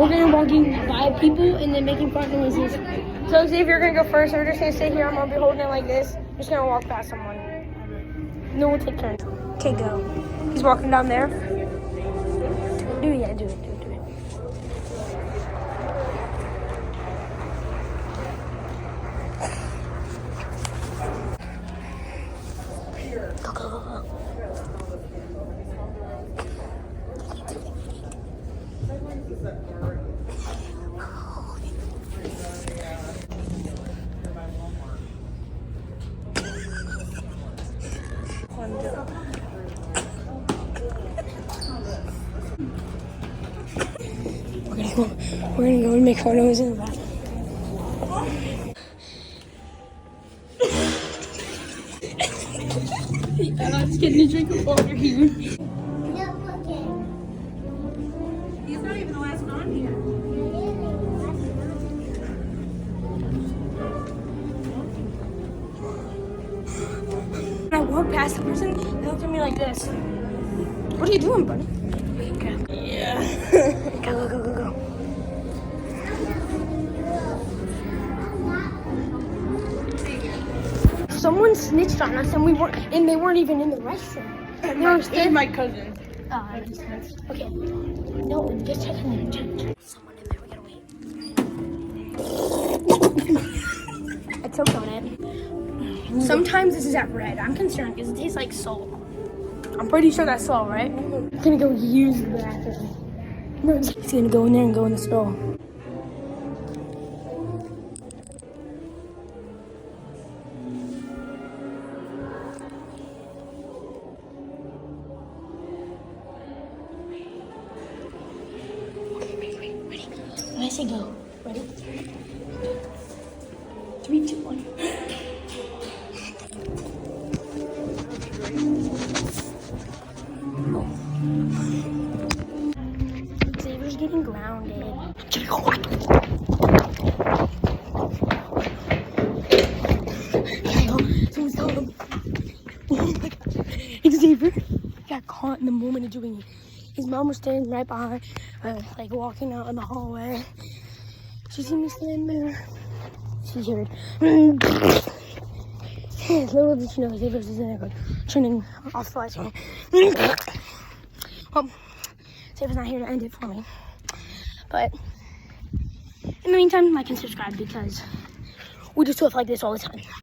we're gonna be walking by people and then making front noises. So Xavier, you're gonna go first. We're just gonna sit here. I'm gonna be holding it like this. Just gonna walk past someone. No, we'll take turns. Okay, go. He's walking down there. Do it. Go. We're gonna go and make our nose in the bathroom. I'm just getting a drink of water here. He's not even the last one on here. When I walk past the person, they look at me like this. What are you doing, buddy? Yeah. Go. Someone snitched on us, and they weren't even in the restroom. They were It's my cousin. Okay. No, just check in there. Someone in there. We gotta wait. I choked on it. Sometimes this is at red. I'm concerned because it tastes like salt. I'm pretty sure that's salt, right? I'm gonna go use the bathroom. He's gonna go in there and go in the stall. Ready? When I say go, ready? 3, 2, 1. Xavier's getting grounded. Someone's telling him. Oh my god. Xavier got caught in the moment of doing it. His mom was standing right behind, like walking out in the hallway. She seen me standing there. She heard. Little did she know, Xavier's in there going, turning off the lights. Well, Xavier's not here to end it for me. But in the meantime, like and subscribe because we do stuff like this all the time.